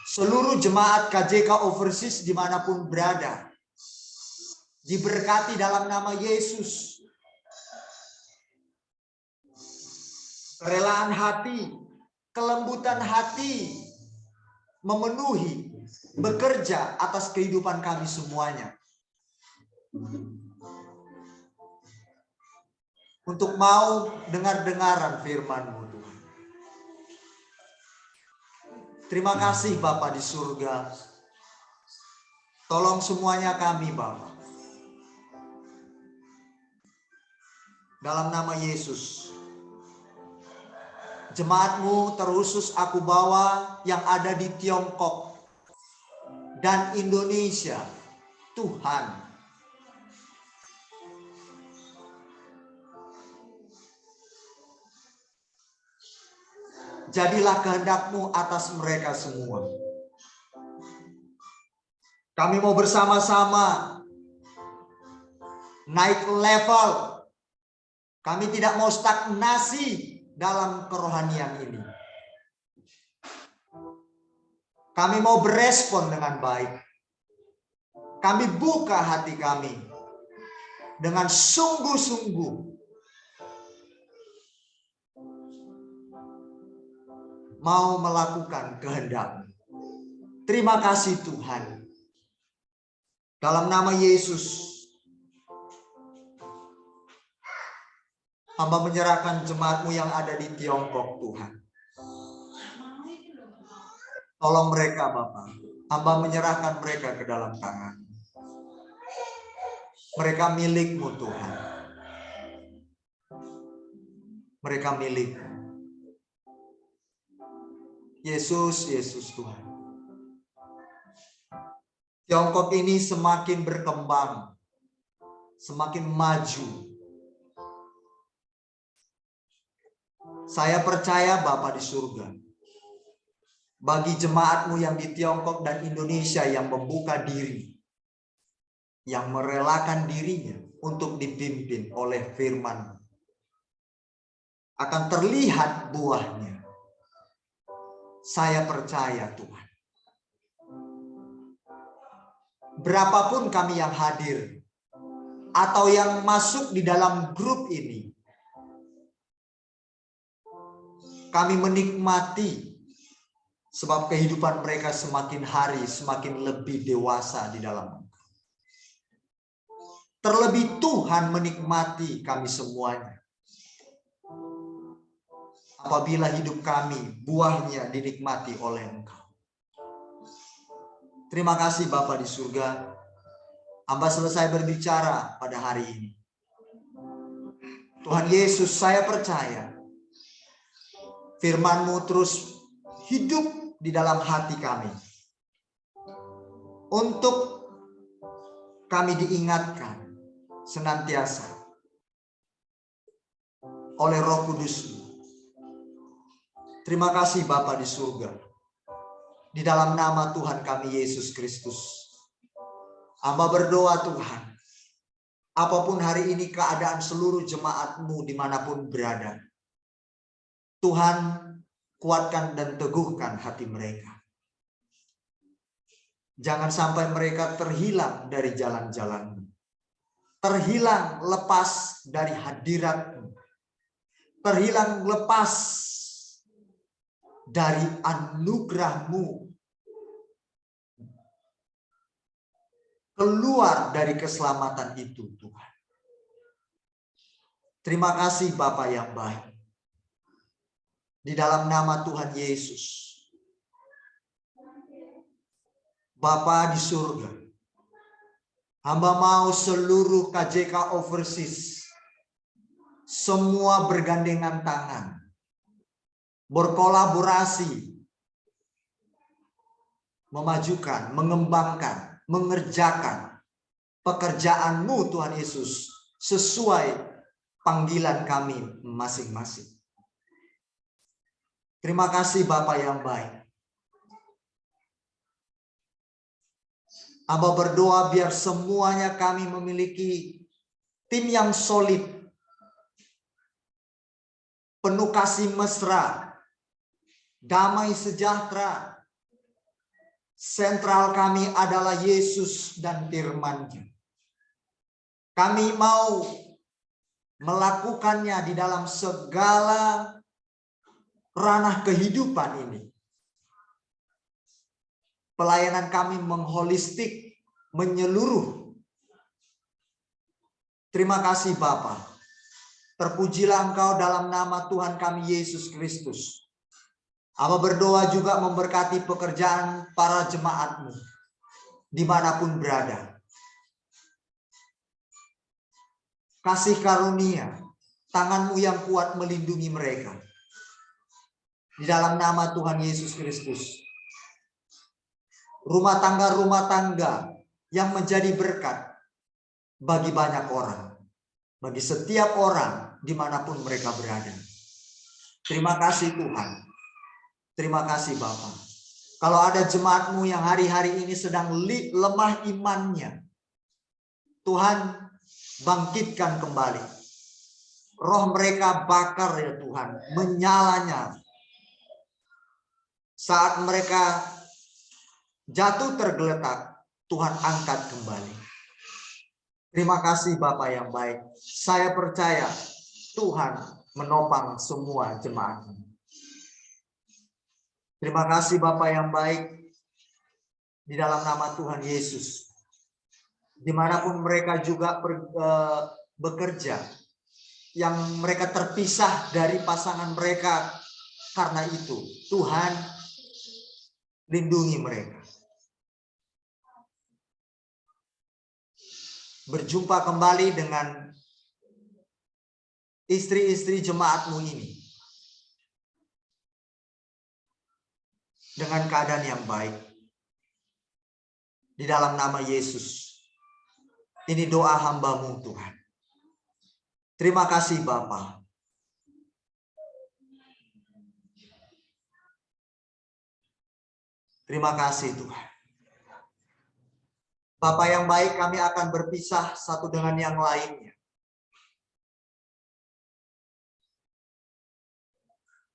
S3: Seluruh jemaat KJK Overseas dimanapun berada, diberkati dalam nama Yesus. Kerelaan hati, kelembutan hati memenuhi, bekerja atas kehidupan kami semuanya. Untuk mau dengar-dengaran firman-Mu Tuhan. Terima kasih Bapa di surga. Tolong semuanya kami Bapa. Dalam nama Yesus. Jemaat-Mu terusus aku bawa yang ada di Tiongkok dan Indonesia. Tuhan. Jadilah kehendak-Mu atas mereka semua. Kami mau bersama-sama naik level. Kami tidak mau stagnasi dalam kerohanian ini. Kami mau berespon dengan baik. Kami buka hati kami dengan sungguh-sungguh. Mau melakukan kehendak-Mu. Terima kasih Tuhan. Dalam nama Yesus, hamba menyerahkan jemaat-Mu yang ada di Tiongkok Tuhan. Tolong mereka Bapa. Hamba menyerahkan mereka ke dalam tangan. Mereka milik-Mu Tuhan. Mereka milik-Mu. Yesus, Yesus Tuhan. Tiongkok ini semakin berkembang, semakin maju. Saya percaya Bapa di surga, bagi jemaat-Mu yang di Tiongkok dan Indonesia yang membuka diri, yang merelakan dirinya untuk dipimpin oleh firman, akan terlihat buahnya. Saya percaya Tuhan. Berapapun kami yang hadir atau yang masuk di dalam grup ini, kami menikmati sebab kehidupan mereka semakin hari semakin lebih dewasa di dalam Engkau. Terlebih Tuhan menikmati kami semuanya apabila hidup kami buahnya dinikmati oleh Engkau. Terima kasih Bapa di surga. Hamba selesai berbicara pada hari ini. Tuhan Yesus, saya percaya firman-Mu terus hidup di dalam hati kami. Untuk kami diingatkan senantiasa oleh Roh Kudus. Terima kasih Bapa di surga. Di dalam nama Tuhan kami Yesus Kristus. Hamba berdoa Tuhan. Apapun hari ini keadaan seluruh jemaat-Mu dimanapun berada. Tuhan, kuatkan dan teguhkan hati mereka. Jangan sampai mereka terhilang dari jalan-jalan-Mu. Terhilang lepas dari hadirat-Mu. Terhilang lepas dari anugerah-Mu. Keluar dari keselamatan itu Tuhan. Terima kasih Bapa yang baik. Di dalam nama Tuhan Yesus. Bapa di surga. Hamba mau seluruh KJK Overseas. Semua bergandengan tangan. Berkolaborasi. Memajukan, mengembangkan, mengerjakan pekerjaan-Mu Tuhan Yesus. Sesuai panggilan kami masing-masing. Terima kasih Bapa yang baik. Hamba berdoa biar semuanya kami memiliki tim yang solid. Penuh kasih mesra. Damai sejahtera. Sentral kami adalah Yesus dan firman-Nya. Kami mau melakukannya di dalam segala ranah kehidupan ini. Pelayanan kami mengholistik, menyeluruh. Terima kasih Bapa. Terpujilah Engkau dalam nama Tuhan kami Yesus Kristus. Hamba berdoa juga memberkati pekerjaan para jemaat-Mu dimanapun berada. Kasih karunia, tangan-Mu yang kuat melindungi mereka. Di dalam nama Tuhan Yesus Kristus. Rumah tangga yang menjadi berkat bagi banyak orang. Bagi setiap orang dimanapun mereka berada. Terima kasih Tuhan. Terima kasih Bapa. Kalau ada jemaat-Mu yang hari-hari ini sedang lemah imannya. Tuhan bangkitkan kembali. Roh mereka bakar ya Tuhan. Menyalanya. Saat mereka jatuh tergeletak, Tuhan angkat kembali. Terima kasih Bapa yang baik. Saya percaya Tuhan menopang semua jemaat. Terima kasih Bapa yang baik. Di dalam nama Tuhan Yesus. Dimanapun mereka juga bekerja. Yang mereka terpisah dari pasangan mereka. Karena itu Tuhan lindungi mereka. Berjumpa kembali dengan istri-istri jemaat-Mu ini. Dengan keadaan yang baik. Di dalam nama Yesus. Ini doa hamba-Mu Tuhan. Terima kasih Bapa. Terima kasih Tuhan. Bapa yang baik, kami akan berpisah satu dengan yang lainnya.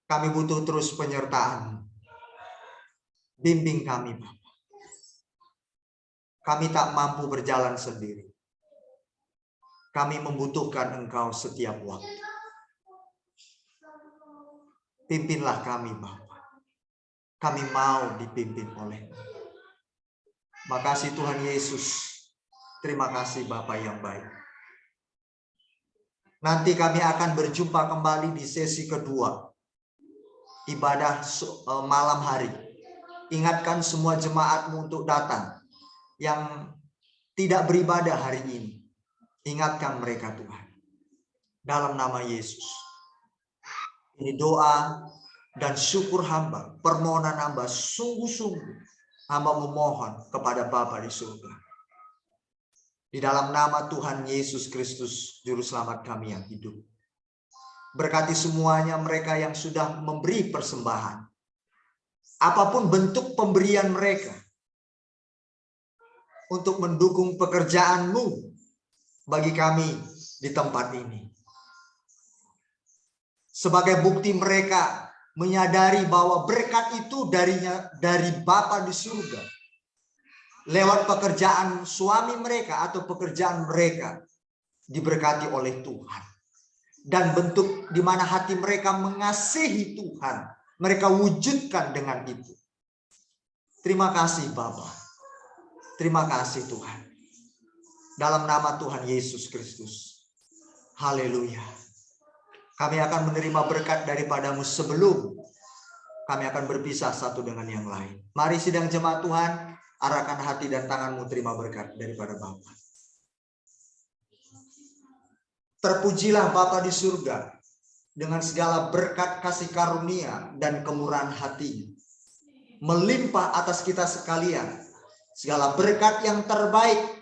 S3: Kami butuh terus penyertaan. Bimbing kami, Bapa. Kami tak mampu berjalan sendiri. Kami membutuhkan Engkau setiap waktu. Pimpinlah kami, Bapa. Kami mau dipimpin oleh-Mu. Makasih Tuhan Yesus. Terima kasih Bapa yang baik. Nanti kami akan berjumpa kembali di sesi kedua. Ibadah malam hari. Ingatkan semua jemaat-Mu untuk datang. Yang tidak beribadah hari ini. Ingatkan mereka Tuhan. Dalam nama Yesus. Ini doa dan syukur hamba. Permohonan hamba sungguh-sungguh. Hamba memohon kepada Bapa di surga. Di dalam nama Tuhan Yesus Kristus, Juru Selamat kami yang hidup. Berkati semuanya mereka yang sudah memberi persembahan. Apapun bentuk pemberian mereka. Untuk mendukung pekerjaan-Mu bagi kami di tempat ini. Sebagai bukti mereka menyadari bahwa berkat itu dari Bapa di surga. Lewat pekerjaan suami mereka atau pekerjaan mereka diberkati oleh Tuhan. Dan bentuk di mana hati mereka mengasihi Tuhan, mereka wujudkan dengan itu. Terima kasih Bapa. Terima kasih Tuhan. Dalam nama Tuhan Yesus Kristus. Haleluya. Kami akan menerima berkat daripada-Mu sebelum kami akan berpisah satu dengan yang lain. Mari sidang jemaat Tuhan, arahkan hati dan tangan-Mu terima berkat daripada Bapa. Terpujilah Bapa di surga dengan segala berkat kasih karunia dan kemurahan hati. Melimpah atas kita sekalian. Segala berkat yang terbaik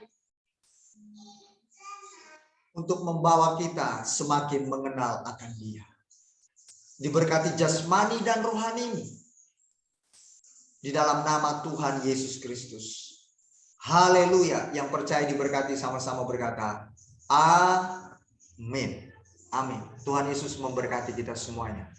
S3: untuk membawa kita semakin mengenal akan Dia. Diberkati jasmani dan rohani di dalam nama Tuhan Yesus Kristus. Haleluya. Yang percaya diberkati sama-sama berkata, amin. Amin. Tuhan Yesus memberkati kita semuanya.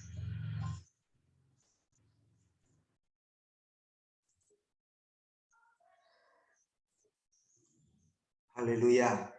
S3: Haleluya.